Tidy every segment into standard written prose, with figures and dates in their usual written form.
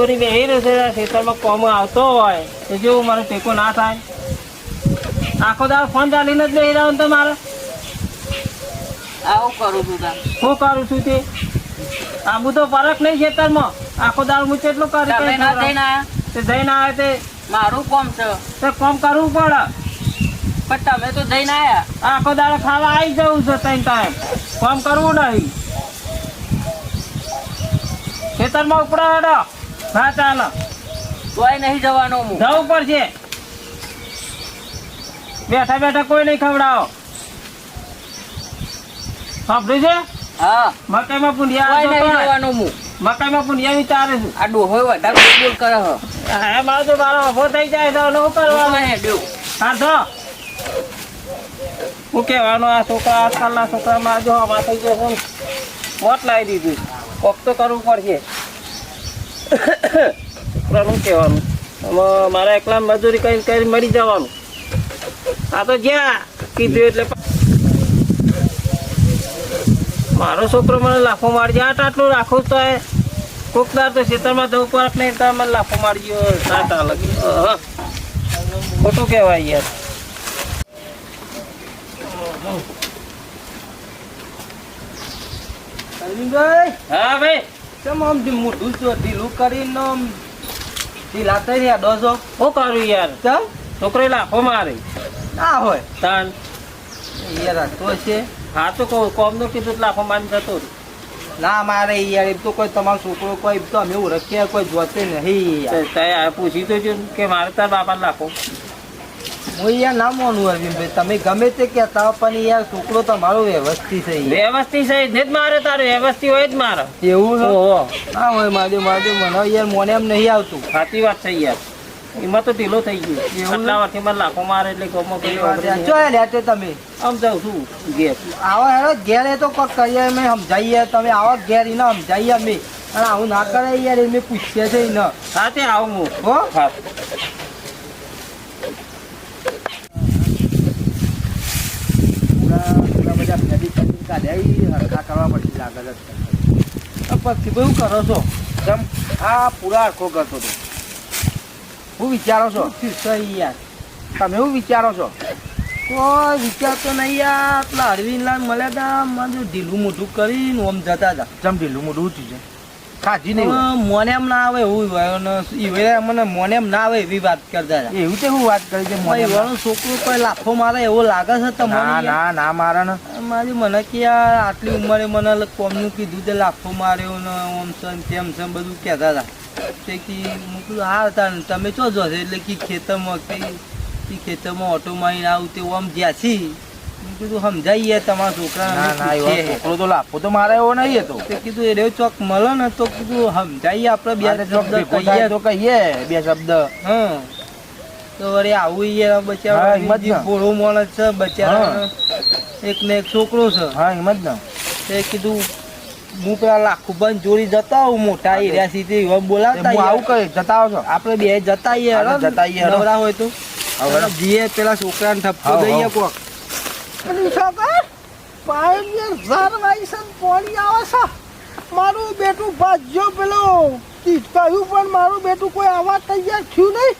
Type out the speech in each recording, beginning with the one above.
દોરી બેહી રહ્યો છે ખેતરમાં કોમ આવતો હોય તો જેવું મારે ટેકો ના થાય. આખો દાડો ફોન ચાલીને જ બેહી રહ્યો ને તમારે. આવું કરું છું તાર. શું કરું છું તે આબુ તો ફરક નહીં ખેતરમાં. આખો દાડો હું કેટલું તમે ના કરી જઈને આયા? તે જઈને આવે તે મારું કોમ છે કોમ કરવું પડે. પણ તમે તો જઈને આયા. આખો દાડો ખાવા આવી જવું છે ત્રણ ટાઈમ. કામ કરવું નહીં. ખેતરમાં ઉપડા હેડો. હા ચાલો તોય નહીં જવાનો હું. જવું પડશે. બેઠા બેઠા કોઈ નહીં ખવડાવો. સાંભળ્યું છે? હા મકાઈમાં તોય નહીં પુંડિયા જવાનો હું. મકાઈમાં પુંડિયા વિચારે છે. આ ડોહો વધારે બોલ કરે હ. હે મારો તો મારો ઉભો થઈ જાય તો શું કરવાનું? હા તો શું કહેવાનું? આ છોકરા આજકાલના છોકરામાં જો આમાં થઈ જશે ને મોત લાવી દીધું. કોક તો કરવું પડશે. છોકરાનું કહેવાનું મારા એકલા મજૂરી કરી મળી જવાનું. આ તો જ્યાં કીધું એટલે મારો છોકરો મને લાફો મારજો. આટલું રાખું તો કોકદાર તો ખેતરમાં જવું પડે નહીં તો મને લાફો મારજો. ટાટા લગી ખોટું કહેવાય યાર. અરવિંદભાઈ, હા ભાઈ કેમ આમ મોઢું ઢીલું કરીને આમ ઢીલાતા રહ્યા ડોસો? શું કરું યાર? કેમ છોકરો લાફો મારે ના હોય તાન. યાર તો છે. હા તો કહું કોમનો કીધું લાફો મારી જતો રહ્યો. ના મારે યાર એમ તો કોઈ તમારો છોકરો કોઈ તો અમે એવું રખ્યા કોઈ જોતે નહીં યાર. તે પૂછી તો જો કે મારે તાર બાપા લાફો. હું યાર ના માનું અરવિંદભાઈ, તમે ગમે તે કહેતા હો પણ યાર છોકરો તમારો વ્યવસ્થિત છે યાર. વ્યવસ્થિત છે જ મારે. તારે વ્યવસ્થિત હોય જ મારે. એવું છે? ઓહો ના હોય માજો મને યાર મોને એમ નહીં આવતું. સાચી વાત છે યાર. એમાં તો ઢીલો થઈ ગયો. આટલા વર્ષથી મને લાફો મારે એટલે ગમો ચોય લેતે તમે આમ જાઉં છું ઘેર. આવો હેરો ઘેર એ તો કોક કરીએ અમે સમજાઈએ. તમે આવો ઘેર એને સમજાઈએ અમે. અને આવું ના કરે યાર એમ પૂછીએ છે ને. સાથે આવું હું. હો હા બધા મેડિકલ કાઢ્યા હરખા કરવા પડશે લાગે છે. પછી શું કરો છો? કેમ આ પૂરા હરખો કરતો હતો. શું વિચારો છો? યાર તમે શું વિચારો છો? કોઈ વિચારતો નહીં યાર. પેલા અરવિંદલાલ મળ્યા હતા મારું ઢીલું મોઢું કરીને ઓમ જતા હતા. જેમ ઢીલું મોઢું ઊંચું છે ખાજી નહીં મોને એમ ના આવે એવું મને મોને એમ ના આવે એવી વાત કરતા હતા. એવું તે શું વાત કરી છે? મોને છોકરો કોઈ લાફો મારે એવો લાગે છે તમને? ના ના મારે ને મારી મને કે યાર આટલી ઉંમરે મને કોમનું કીધું તે લાફો માર્યો ને ઓમ છે તેમ છે બધું કહેતા હતા. તે કી મૂકું હા હતા ને તમે ચો જો એટલે કે ખેતરમાં ઓટો મારીને આવું તે આમ જ્યાં છી કીધું સમજાઈએ તમારા છોકરા. છોકરો તો લાફો તો મારે એવો નહીં હતો. તે કીધું એ ચોક મળે ને તો કીધું સમજાઈએ આપણે બે શબ્દ કહીએ તો કહીએ બે શબ્દ. હા તો વળી આવું યાર બચારા ભોળો માણસ છે બચારા. એક ને એક છોકરો છે. હા એમ જ ને. તે કીધું હું પેલા લાખું બંધ જોડી જતા હોઉં મોટા એરિયા સીધી બોલાવતા આવું કરે જતા આવો છો આપણે બે જતા નવરા હોય તો જીએ પેલા છોકરાને ઠપકો દઈએ કોક. મારું બેટું ભાજ્યો પેલો કહ્યું પણ મારું બેટું કોઈ આવા તૈયાર થયું નહીં.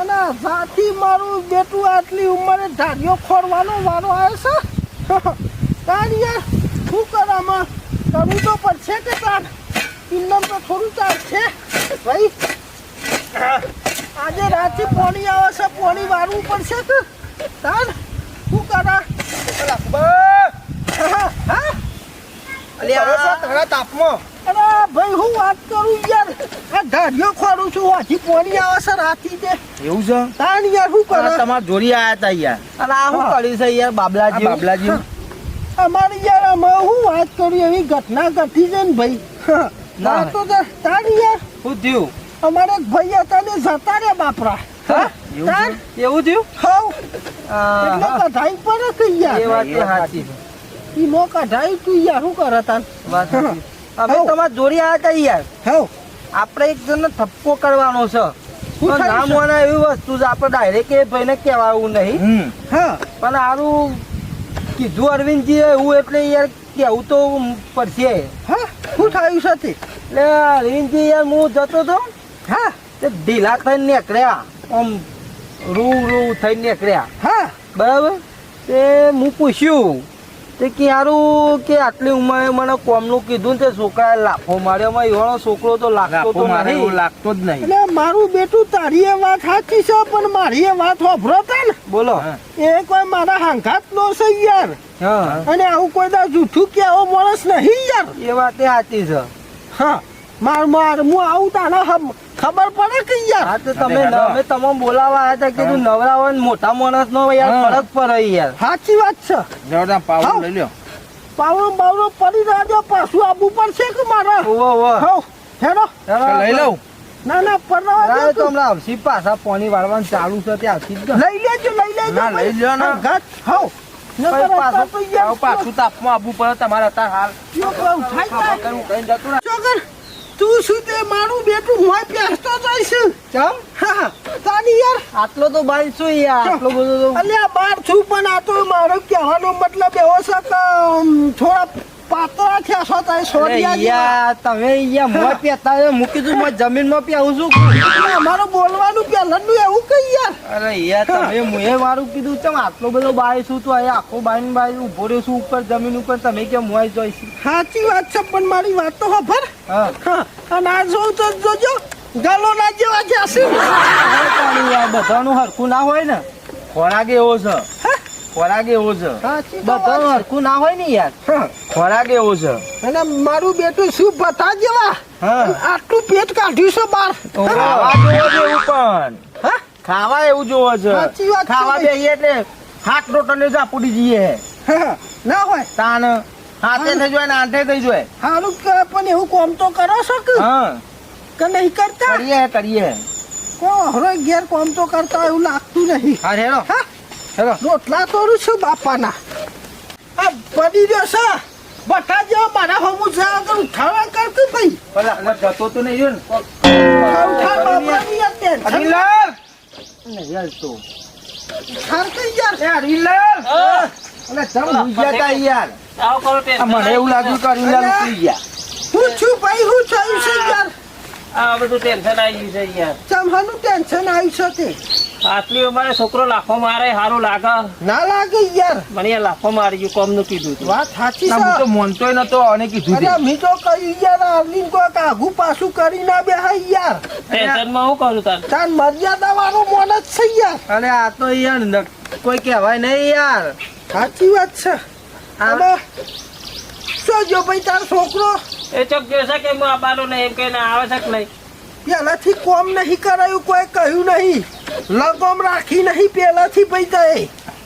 અને સાથી મારું બેટું આટલી ઉંમરે ધાર્યો ખોરવાનો વારો આવ્યો છે. તાર યાર શું કરામાં કરવું તો પડશે કે તાર ઇન્દમ તો થોડું ચાલશે ભાઈ. આજે રાતે પાણી આવે છે પાણી વારવું પડશે કે તાર શું કરા? તાપમાં અરે ભાઈ હું વાત કરું યાર આ ધાર્યો ખોરું છું હજી પાણી આવે છે રાતી તે. એવું છે? તાર યાર શું કરે? તમારા જોડી આવ્યા હતા યાર. અને આ શું કર્યું છે યાર બાબલાજી? અમારી યાર અમે હું વાત કરું એવી ઘટના ઘટી છે ને ભાઈ. ના તો તાર યાર શું થયું? અમારે એક ભાઈ હતા ને જતા રે બાપરા. એવું થયું? હાવ એટલે કઢાઈ પડે કે યાર. એ વાત સાચી છે. ઈનો કઢાઈ તું યાર શું કરે તાર? વાત સાચી. અમે તમારા જોડી આવ્યા હતા યાર. હાવ આપણે એક જણને ઠપકો કરવાનો છે. શું થાય નામ છે? વાળા એવી વસ્તુ છે આપણે ડાયરેક્ટ એ ભાઈને કહેવાનું નહીં. હા પણ સારું કીધું અરવિંદજી એવું એટલે યાર કેવું તો પડશે. હા શું થયું છે તે? એટલે અરવિંદજી યાર હું જતો હતો હા તે ઢીલા થઈને નીકળ્યા આમ રૂ થઈને નીકળ્યા હા બરાબર તે હું પૂછ્યું તે કે હારું કે આટલી ઉંમરે મને કોમનું કીધું ને તે છોકરાએ લાફો માર્યો માં એવાનો છોકરો તો લાગતો તો નહીં લાગતો જ નહીં એટલે મારું બેટું તારી એ વાત સાચી છે પણ મારી એ વાત હોભરો તા ને બોલો એ કોઈ મારા હાંગાત નો છે યાર હા અને આવું કોઈ દા જૂઠું કે આવો માણસ નહીં યાર એ વાત એ સાચી છે હા માર હું આવું તાને ખબર પડે કે યાર હા તો તમે અમે તમને બોલાવા આવ્યા હતા કીધું નવરા હોય ને મોટા માણસ નો યાર ફરક પડે યાર સાચી વાત છે જવડા પાવડો લઈ લ્યો પાવડો બાવડો પડી રહેજો પાછું આવવું પડશે કે મારે ઓવો હો હેડો લઈ લઉં ના ના પરવા તો હમણાં આવશી પાછા પાણી વાળવાનું ચાલુ છે તે આવશી જ લઈ લેજો ના, લઈ લ્યો ને. ઘાટ હો પાછું તાપમાં આવવું પડે તમારે અત્યારે હાલ કરવું કઈ જતું ને ચોગર તું શું તે મારું બેટું મોય પહેરતો જઈશ ચમ હા તાની યાર આટલો તો બાઈ શું યાર આટલો બધો તો અલ્યા બાર છું પણ આ તો મારો કહેવાનો મતલબ એવો છે કે થોડા પાતળા થયા છો તારે અરે સોડિયા યાર તમે યાર મોય પહેતા હોય મૂકી દઉં મેં જમીનમાં પહેવું છું અમારું બોલવાનું પહેલાનું એવું કઈ યાર અરે યાર તમે મુએ મારું કીધું ચમ આટલો બધો બાય છું તો અહીંયા આખો બાઈ બાઈ ઉભો રહ્યો છું ઉપર જમીન ઉપર તમે કેમ મોય જોઈશ સાચી વાત છે પણ મારી વાત તો ખબર હા હા અને આ જોઉં તો જોજો ગાલો ના જેવા જશે યાર બધાનું હરખું ના હોય ને ખોરાક એવો છે ખોરાક એવો છે સાચી બધાનું હરખું ના હોય ને યાર હા ખોરાક એવો છે અને મારું બેટું શું બતા જેવા હા આટલું પેટ કાઢ્યું છે બાર ખાવા જેવો છે એવું પણ હા ખાવા એવું જોવો છે સાચી વાત છે ખાવા ભાઈ. બેહીએ એટલે હાથ રોટને જ આપડી જઈએ હા, ના હોય તાન હાથે થઈ જાય ને આંઠે થઈ જાય સારું કે પણ એવું કોમ તો કરો છો હા કે નહીં કરતા કરીએ કો હરો ઘેર કોમ તો કરતા હોય એવું લાગતું નહીં હા હેડો હા હેડો રોટલા તોડું છું બાપાના આ પડી રહ્યો છે બટા જેવા મારા હમું છે આગળ ઉઠાવા કરતું ભાઈ પેલા જતો તો નહીં ને ઉઠા બાપાની આ ટેન્શન હરીલાલ નહીં યાર તો ઉઠાર કઈ યાર એ હરીલાલ અલે જમ હુઈ ગયા તા યાર આવો કરો તે આ મને એવું લાગ્યું કે હરીલાલ સુઈ ગયા હું છું ભાઈ હું થયું છે યાર આ બધું ટેન્શન આવી ગયું છે યાર ચમહાનું ટેન્શન આવ્યું છે તે આટલી ઉંમરે છોકરો લાખો મારે સારું લાગે ના લાગે યાર મને યાર લાખો મારી ગયું કોમનું કીધું હતું. વાત સાચી ના, હું તો છે મોનતોય નતો અને કીધું અરે મી તો કહ્યું યાર આર્લિન કોઈક આઘું પાછું કરી ના બેહાય યાર ટેન્શનમાં હું કરું તાર તાર મર્યાદા વાળો મોન જ છે યાર અરે આ તો યાર કોઈ કહેવાય નહીં યાર સાચી વાત છે આ- હવે શું જો ભાઈ તારો છોકરો એ ચોક જોશે કે હું આબાનું નહીં એમ કહીને આવે છે કે નહીં પહેલાથી કોમ નહીં કરાયું કોઈ કહ્યું નહીં લગમ રાખી નહીં પહેલાથી ભાઈ તે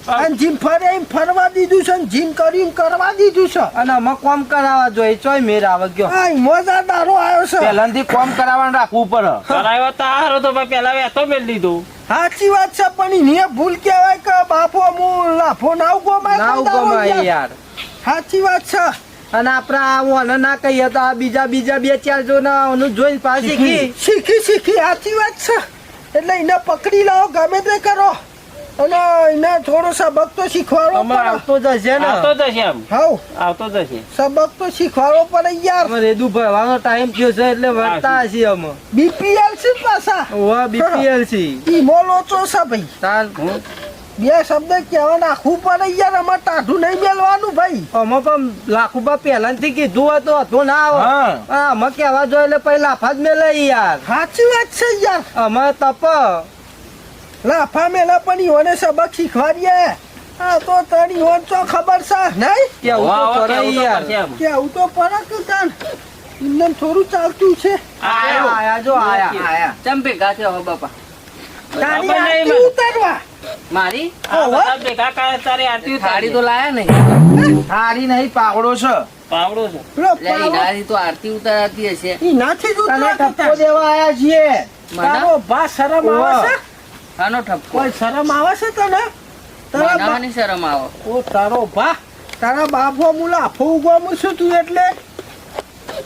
અને જીમ ફરે એમ ફરવા દીધું છે ને જીમ કર્યું કરવા દીધું છે અને અમે કોમ કરાવવા જોઈએ ચોય મેર આવે ગયો આ મજા દારો આવ્યો છે પહેલાથી કોમ કરાવવાનું રાખવું પડે કરાયો તો હારો તો ભાઈ પેલા વેતો મેળ લીધું સાચી વાત છે પણ એને ભૂલ કહેવાય કે બાપો હું લાફો નાવ ગોમાય ના ગમાય યાર સાચી વાત છે અને આપડે આને ના કહીએ તો આ બીજા બે ચાર જો ના જોઈને પાછી શીખી સાચી વાત છે એટલે એને પકડી લાવો ગમે તે કરો અને એને થોડો સબક તો શીખવાડવો અમારે પડે આવતો જશે ને આવતો જશે એમ હાઉ આવતો જશે સબક તો શીખવાડવો પડે યાર અમે રેદુ ભરવાનો ટાઈમ થયો છે એટલે વળતા હશે અમે બીપીએલ છે પાછા ઓવા બીપીએલ છે ઈમો લોચો છે ભાઈ તાર બે શબ્દ કહેવા નાખવું પડે યાર અમારે ટાઢું નહીં મેળવાનું ભાઈ અમે પણ લાખુબા પહેલાથી કીધું હતું ના આવે હા અમે કહેવા જોઈએ એટલે પછી લાફા જ મેલે યાર સાચી વાત છે યાર અમે તપ લાફા મેલા પણ ઈઓને સબક શીખવાડીએ હા તો તને ઈઓને તો ખબર છે નહીં કેવું વાહ, તો વાહ, કરે કેવું તો યાર કરશે એમ. કે આવું તો પડે કે તાન એમને થોડું ચાલતું છે આયો. આયા જો આયા ચમ ભેગા થયો હો બાપા તારી બરાબર નહીં, આરતી ઉતારવા મારી આ બધા ભેગા કરે તારી આરતી થાળી તો ઉતારી. લાયા નહીં હારી નહીં પાવડો છે પાવડો છે પેલો એટલે પાવડો ઈનાથી તો આરતી ઉતારતી હશે ઈ નાથી જ તને ઉતરવા ટપકો દેવા આયા છીએ તારો ભા શરમ આવે છે ખાનો ઠપકો કોઈ શરમ આવે છે તને તારા બા- બનાવવાની શરમ આવો ઓ તારો ભા તારા બાપો મુલા ફૂગવા છું તું એટલે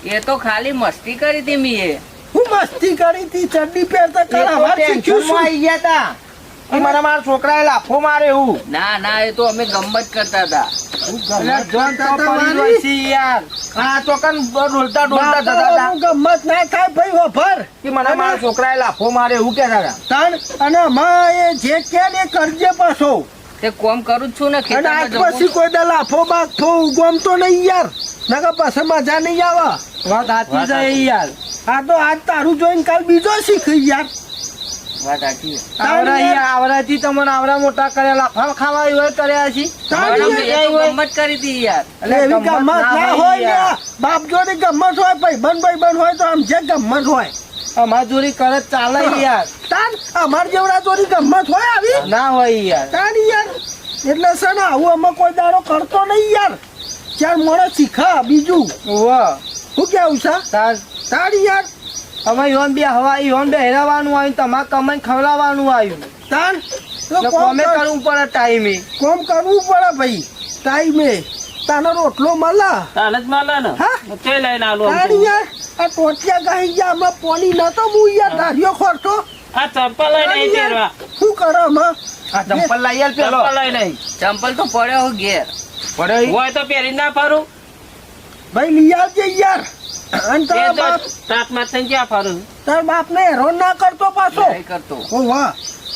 એ તો ખાલી મસ્તી કરી હતી મીએ હું મસ્તી કરી તી ચડ્ડી પહેરતા એ તો કરાવવા શીખ્યું ટેન્શનમાં છું આઈ ગયા તા કે મને મારા છોકરાએ લાફો મારે એવું ના ના એ તો અમે ગમત કરતા હતા. એટલે જોન તો પડી હોય છે યાર આ તો કન ડોલતા ડોલતા જતા હતા ગમત ના થાય ભાઈ વફર કે મને મારા છોકરાએ લાફો મારે એવું કહેતા હતા. તાણ અને માં એ જે કે ને કરજે પાછો તે કોમ કરું જ છું ને અને ખેતરમાં આજ જવું. પછી કોઈ દા લાફો બાફો ગમતો નહીં યાર નકર પાછા મજા નહીં આવે વાત સાચી છે યાર આ તો આજ તારું જોઈને કાલ બીજો શીખી યાર વાત સાચી છે. આવરા યાર આવરાથી તમને આવરા મોટા કર્યા લાફા ખાવા એવા કર્યા છે તાણ અમે યાર, એ તો ગમત કરી હતી યાર. એટલે એવી ગમત ના હોય યાર બાપ જોડે ગમત હોય ભાઈ હોય તો આમ જે ગમત હોય અમાર જોડી કરે જ ચાલે યાર તાન અમાર જેવડા જોડી ગમત હોય આવી ના હોય યાર તાન યાર એટલે છે ને આવું અમે કોઈ દાડો કરતો નહીં યાર ચાર મોડો શીખા બીજું વાહ શું કેવું છે તાર તાન યાર અમે યોન બે હવા યોન બે હેરાવાનું આવ્યું તમારે કમાઈને ખવડાવવાનું આવ્યું તાન તો એટલે કોમ કોમે કરવું પડે ટાઈમે કોમ કરવું પડે ભાઈ ટાઈમે તાનો રોટલો મળે તાને જ માલે ને હા? તે લઈને આલો તાન યાર આ ટોટિયા ગાઈ ગયા અમે પોની નતો હું યાર ધાર્યો ખોરતો આ ચંપલ લઈને અહીં પહેરવા શું કરો અમે આ ચંપલ લઈ આલ પેલો ચંપલ લઈને અહીં. ચંપલ તો પડ્યો ઘેર. પડે હોય તો પહેરી ના ફરું ભાઈ લઈ આવજે યાર અને એ તારા તો બાપ તાતમાં થઈને ક્યાં ફરું તારા બાપને હેરાન ના કરતો પાછો નહીં કરતો. ઓ વાહ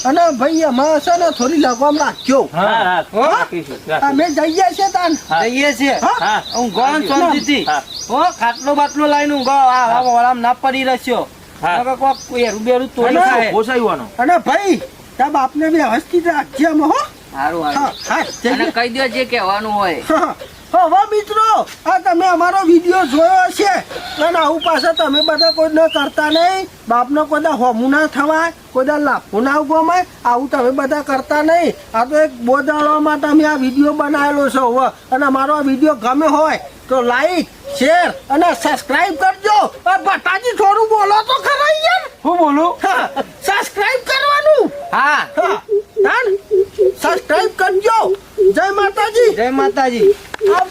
અને ભાઈ એમાં છે ને થોડી લગામ રાખજો હા હા હો? રાખીશું, રાખીશું. અમે જઈએ છીએ તાન હા. જઈએ છીએ હા? હા હું ગોન શાંતિથી હા. હો ખાટલો બાટલો લઈને ઊંઘો આ વળામ ના પડી રહ્યો હા. નકર કોક એરું બેરું તોડી અને ખાય પોસાયવાનો અને ભાઈ તારા બાપને વ્યવસ્થિત રાખજે અમે હો સારું હા સારું. હા અને જઈએ. કહી દો જે કહેવાનું હોય. હા. હવે મિત્રો આ તમે અમારો વિડીયો જોયો છે અને આવું પાછા તમે બધા કોઈ ન કરતા નહીં બાપનો કોઈ દા હોમું ના થવાય કોઈ દા લાભો ના ગમાય આવું તમે બધા કરતા નહીં આ તો એક બોધાડવા માટે અમે આ વિડીયો બનાવેલો છે હવે અને અમારો આ વિડીયો ગમે હોય તો લાઈક શેર અને સબસ્ક્રાઇબ કરજો આ ભટ્ટાજી થોડું બોલો તો ખરા યાર હું બોલું સબસ્ક્રાઇબ કરવાનું હા સબસ્ક્રાઇબ કરજો જય માતાજી જય માતાજી આ